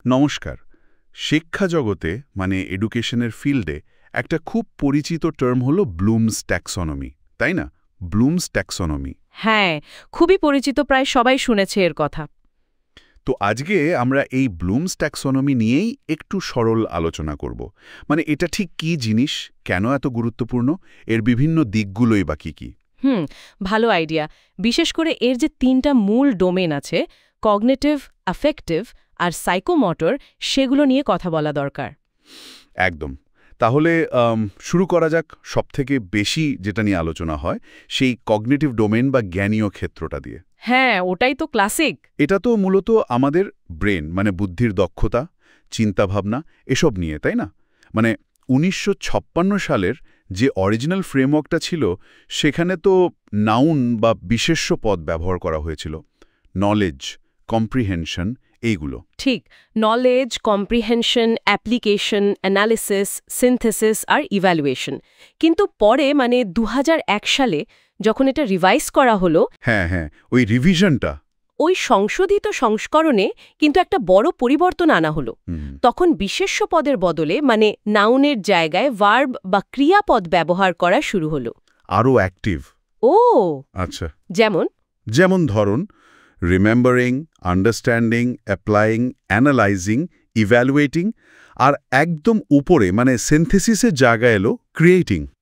নমস্কার। শিক্ষা জগতে মানে এডুকেশনের ফিল্ডে একটা খুব পরিচিত টার্ম হলো ব্লুমস ট্যাক্সোনমি, তাই না? Blooms taxonomy. হ্যাঁ, খুবই পরিচিত, প্রায় সবাই শুনেছে এর কথা। তো আজকে আমরা এই ব্লুমস ট্যাক্সোনমি নিয়েই একটু সরল আলোচনা করব। মানে এটা ঠিক কী জিনিস, কেন এত গুরুত্বপূর্ণ, এর বিভিন্ন দিকগুলোই বা কী? ভালো আইডিয়া। বিশেষ করে এর যে তিনটা মূল ডোমেন আছে, কগনিটিভ, অ্যাফেক্টিভ আর সাইকোমোটর, সেগুলো নিয়ে কথা বলা দরকার। একদম। তাহলে শুরু করা যাক। সবথেকে বেশি যেটা নিয়ে আলোচনা হয় সেই কগনিটিভ ডোমেন বা জ্ঞানীয় ক্ষেত্রটা দিয়ে। হ্যাঁ, ওটাই তো ক্লাসিক। এটা তো মূলত আমাদের ব্রেন মানে বুদ্ধির দক্ষতা, চিন্তাভাবনা এসব নিয়ে, তাই না? মানে ১৯৫৬ সালের যে অরিজিনাল ফ্রেমওয়ার্কটা ছিল সেখানে তো নাউন বা বিশেষ্য পদ ব্যবহার করা হয়েছিল। নলেজ, কম্প্রিহেনশন এইগুলো। ঠিক, knowledge, comprehension, application, analysis, synthesis আর ইভ্যালুয়েশন। কিন্তু পরে মানে ২০০১ সালে যখন এটা রিভাইজ করা হলো, হ্যাঁ, ওই রিভিশনটা, ওই সংশোধিত সংস্করণে কিন্তু একটা বড় পরিবর্তন আনা হলো। তখন বিশেষ্য পদের বদলে মানে নাউনের জায়গায় ভার্ব বা ক্রিয়াপদ ব্যবহার করা শুরু হলো। আরও অ্যাক্টিভ। ও আচ্ছা, যেমন ধরুন remembering, understanding, applying, analysing, evaluating, আর একদম উপরে মানে সিনথেসিসের জায়গায় এলো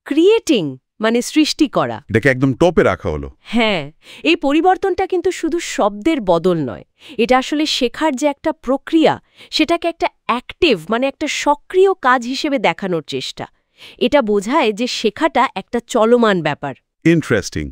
ক্রিয়েটিং মানে সৃষ্টি করা। এটাকে একদম টপে রাখা হলো। হ্যাঁ, এই পরিবর্তনটা কিন্তু শুধু শব্দের বদল নয়, এটা আসলে শেখার যে একটা প্রক্রিয়া, সেটাকে একটা অ্যাক্টিভ মানে একটা সক্রিয় কাজ হিসেবে দেখানোর চেষ্টা। এটা বোঝায় যে শেখাটা একটা চলমান ব্যাপার। ইন্টারেস্টিং।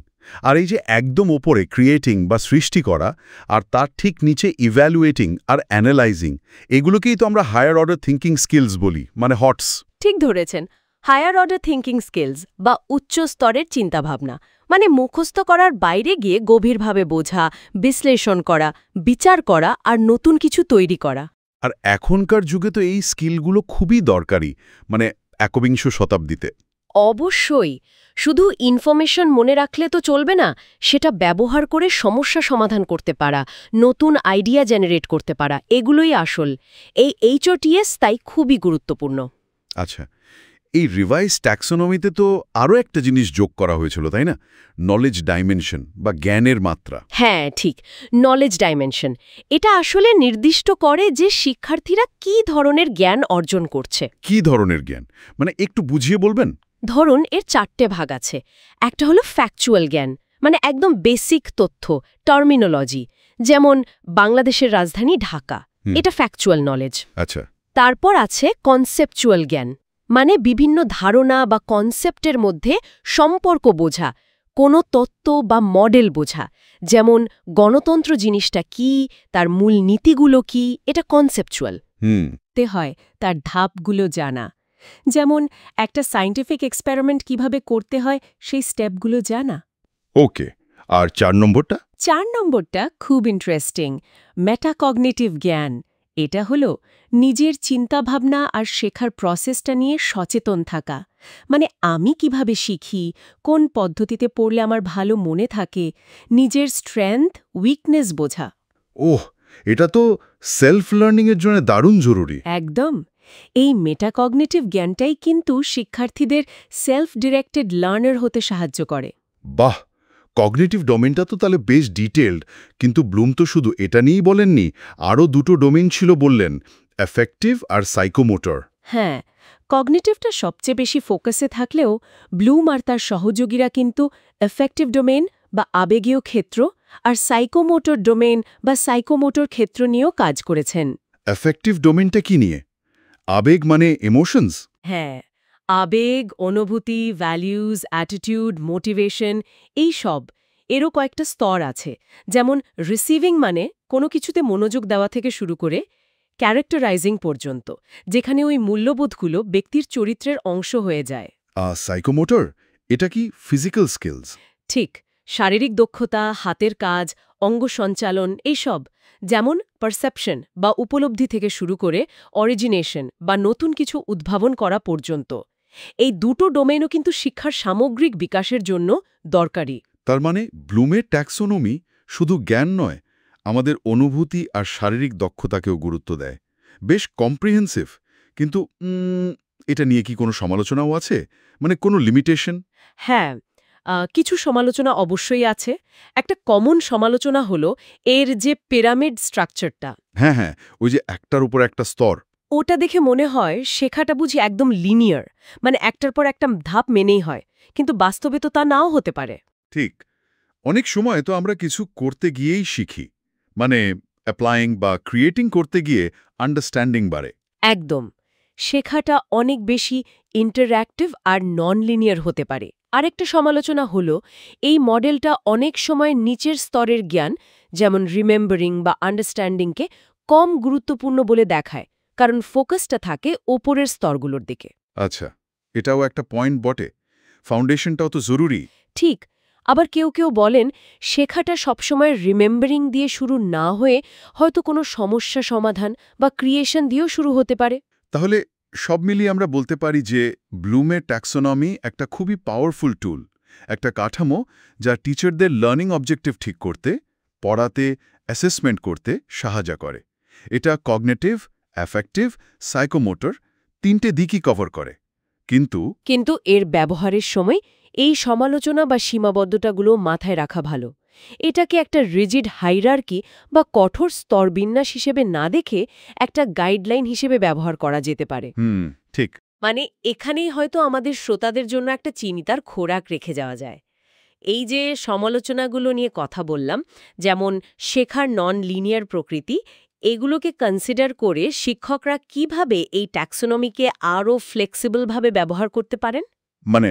আর এই যে একদম ওপরে ক্রিয়েটিং বা সৃষ্টি করা, আর তার ঠিক নিচে ইভ্যালুয়েটিং আর অ্যানালাইজিং, এগুলোকেই তো আমরা হায়ার অর্ডার থিঙ্কিং স্কিলস বলি, মানে হটস। ঠিক ধরেছেন, হায়ার অর্ডার থিঙ্কিং স্কিলস বা উচ্চ স্তরের চিন্তাভাবনা, মানে মুখস্থ করার বাইরে গিয়ে গভীরভাবে বোঝা, বিশ্লেষণ করা, বিচার করা আর নতুন কিছু তৈরি করা। আর এখনকার যুগে তো এই স্কিলগুলো খুবই দরকারি, মানে একবিংশ শতাব্দীতে। অবশ্যই। শুধু ইনফরমেশন মনে রাখলে তো চলবে না, সেটা ব্যবহার করে সমস্যা সমাধান করতে পারা, নতুন আইডিয়া জেনারেট করতে পারা, এগুলোই আসল। এই HOTS তাই খুবই গুরুত্বপূর্ণ। আচ্ছা, এই রিভাইজ ট্যাক্সোনমিতে তো আরও একটা জিনিস যোগ করা হয়েছিল, তাই না? নলেজ ডাইমেনশন বা জ্ঞানের মাত্রা। হ্যাঁ, ঠিক, নলেজ ডাইমেনশন। এটা আসলে নির্দিষ্ট করে যে শিক্ষার্থীরা কী ধরনের জ্ঞান অর্জন করছে। কী ধরনের জ্ঞান মানে একটু বুঝিয়ে বলবেন? ধরুন, এর 4টে ভাগ আছে। একটা হলো ফ্যাকচুয়াল জ্ঞান, মানে একদম বেসিক তথ্য, টার্মিনোলজি, যেমন বাংলাদেশের রাজধানী ঢাকা, এটা ফ্যাকচুয়াল নলেজ। আচ্ছা। তারপর আছে কনসেপচুয়াল জ্ঞান, মানে বিভিন্ন ধারণা বা কনসেপ্টের মধ্যে সম্পর্ক বোঝা, কোনো তত্ত্ব বা মডেল বোঝা, যেমন গণতন্ত্র জিনিসটা কি, তার মূল নীতিগুলো কি, এটা কনসেপচুয়াল। তে হয় তার ধাপগুলো জানা, যেমন একটা সায়েন্টিফিক এক্সপেরিমেন্ট কিভাবে করতে হয় সেই স্টেপগুলো জানা। ওকে, আর 4 নম্বরটা? 4 নম্বরটা খুব ইন্টারেস্টিং, মেটাকগনিটিভ জ্ঞান। এটা হলো নিজের চিন্তাভাবনা আর শেখার প্রসেসটা নিয়ে সচেতন থাকা, মানে আমি কিভাবে শিখি, কোন পদ্ধতিতে পড়লে আমার ভালো মনে থাকে, নিজের স্ট্রেংথ, উইকনেস বোঝা। ওহ, এটা তো সেলফ লার্নিংয়ের জন্য দারুণ জরুরি। একদম। এই মেটাকগনিটিভ জ্ঞানটাই কিন্তু শিক্ষার্থীদের সেলফ ডিরেক্টেড লার্নার হতে সাহায্য করে। বাহ, কগনিটিভ ডোমেনটা তো তাহলে বেশ ডিটেইলড, কিন্তু ব্লুম তো শুধু এটা নিয়েই বলেননি, আরও 2টো ডোমেন ছিল বললেন, অ্যাফেক্টিভ আর সাইকোমোটর। হ্যাঁ, কগনিটিভটা সবচেয়ে বেশি ফোকাসে থাকলেও ব্লুম আর তার সহযোগীরা কিন্তু এফেক্টিভ ডোমেন বা আবেগীয় ক্ষেত্র আর সাইকোমোটর ডোমেন বা সাইকোমোটর ক্ষেত্র নিয়েও কাজ করেছেন। অ্যাফেক্টিভ ডোমেনটা কি নিয়ে? আবেগ মানে ইমোশনস? হ্যাঁ, আবেগ, অনুভূতি, ভ্যালিউজ, অ্যাটিটিউড, মোটিভেশন, এই সব। এরও কয়েকটা স্তর আছে, যেমন রিসিভিং মানে কোনো কিছুতে মনোযোগ দেওয়া থেকে শুরু করে ক্যারেক্টারাইজিং পর্যন্ত, যেখানে ওই মূল্যবোধগুলো ব্যক্তির চরিত্রের অংশ হয়ে যায়। সাইকোমোটর, এটা কি ফিজিক্যাল স্কিলস? ঠিক, শারীরিক দক্ষতা, হাতের কাজ, অঙ্গ সঞ্চালন, এইসব, যেমন পারসেপশন বা উপলব্ধি থেকে শুরু করে অরিজিনেশন বা নতুন কিছু উদ্ভাবন করা পর্যন্ত। এই 2টো ডোমেনও কিন্তু শিক্ষার সামগ্রিক বিকাশের জন্য দরকারি। তার মানে ব্লুমের ট্যাক্সোনমি শুধু জ্ঞান নয়, আমাদের অনুভূতি আর শারীরিক দক্ষতাকেও গুরুত্ব দেয়। বেশ কম্প্রিহেন্সিভ, কিন্তু এটা নিয়ে কি কোনো সমালোচনাও আছে, মানে কোনো লিমিটেশন? হ্যাঁ, কিছু সমালোচনা অবশ্যই আছে। একটা কমন সমালোচনা হলো এর যে পিরামিড স্ট্রাকচারটা, হ্যাঁ হ্যাঁ, ওই যে একটার উপর একটা স্তর। ওটা দেখে মনে হয় শেখাটা বুঝি একদম লিনিয়ার, মানে একটার পর একটা ধাপ মেনেই হয়, কিন্তু বাস্তবে তো তা নাও হতে পারে। ঠিক, অনেক সময় তো আমরা কিছু করতে গিয়েই শিখি, মানে অ্যাপ্লাইং বা ক্রিয়েটিং করতে গিয়ে আন্ডারস্ট্যান্ডিং বাড়ে। একদম, শেখাটা অনেক বেশি ইন্টারঅ্যাক্টিভ আর নন লিনিয়ার হতে পারে। আরেকটা সমালোচনা হলো এই মডেলটা অনেক সময় নিচের স্তরের জ্ঞান, যেমন রিমেম্বারিং বা আন্ডারস্ট্যান্ডিংকে কম গুরুত্বপূর্ণ বলে দেখায়, কারণ ফোকাসটা থাকে ওপরের স্তরগুলোর দিকে। আচ্ছা, এটাও একটা পয়েন্ট বটে, ফাউন্ডেশনটাও তো জরুরি। ঠিক, আবার কেউ কেউ বলেন শেখাটা সবসময় রিমেম্বারিং দিয়ে শুরু না হয়ে হয়তো কোনো সমস্যা সমাধান বা ক্রিয়েশন দিয়েও শুরু হতে পারে। তাহলে সব মিলিয়ে আমরা বলতে পারি যে ব্লুমের ট্যাক্সোনমি একটা খুবই পাওয়ারফুল টুল, একটা কাঠামো যা টিচারদের লার্নিং অবজেক্টিভ ঠিক করতে, পড়াতে, অ্যাসেসমেন্ট করতে সাহায্য করে। এটা কগনিটিভ, অ্যাফেক্টিভ, সাইকোমোটর তিনটে দিকই কভার করে। কিন্তু এর ব্যবহারের সময় এই সমালোচনা বা সীমাবদ্ধতাগুলো মাথায় রাখা ভালো। এটাকে একটা রিজিড হাইরার্কি বা কঠোর স্তরবিন্যাস হিসেবে না দেখে একটা গাইডলাইন হিসেবে ব্যবহার করা যেতে পারে। ঠিক। মানে এখানেই হয়তো আমাদের শ্রোতাদের জন্য একটা চিন্তার খোরাক রেখে যাওয়া যায়। এই যে সমালোচনাগুলো নিয়ে কথা বললাম, যেমন শেখার নন লিনিয়ার প্রকৃতি, এগুলোকে কনসিডার করে শিক্ষকরা কিভাবে এই ট্যাক্সোনমিকে আরও ফ্লেক্সিবলভাবে ব্যবহার করতে পারেন? মানে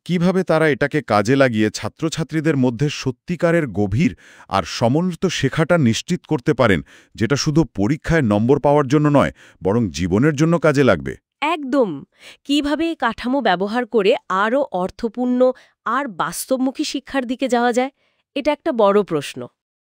কিভাবে তারা এটাকে কাজে লাগিয়ে ছাত্রছাত্রীদের মধ্যে সত্যিকারের গভীর আর সমন্বিত শেখাটা নিশ্চিত করতে পারেন, যেটা শুধু পরীক্ষায় নম্বর পাওয়ার জন্য নয়, বরং জীবনের জন্য কাজে লাগবে। একদম, কিভাবে এই কাঠামো ব্যবহার করে আরও অর্থপূর্ণ আর বাস্তবমুখী শিক্ষার দিকে যাওয়া যায়, এটা একটা বড় প্রশ্ন।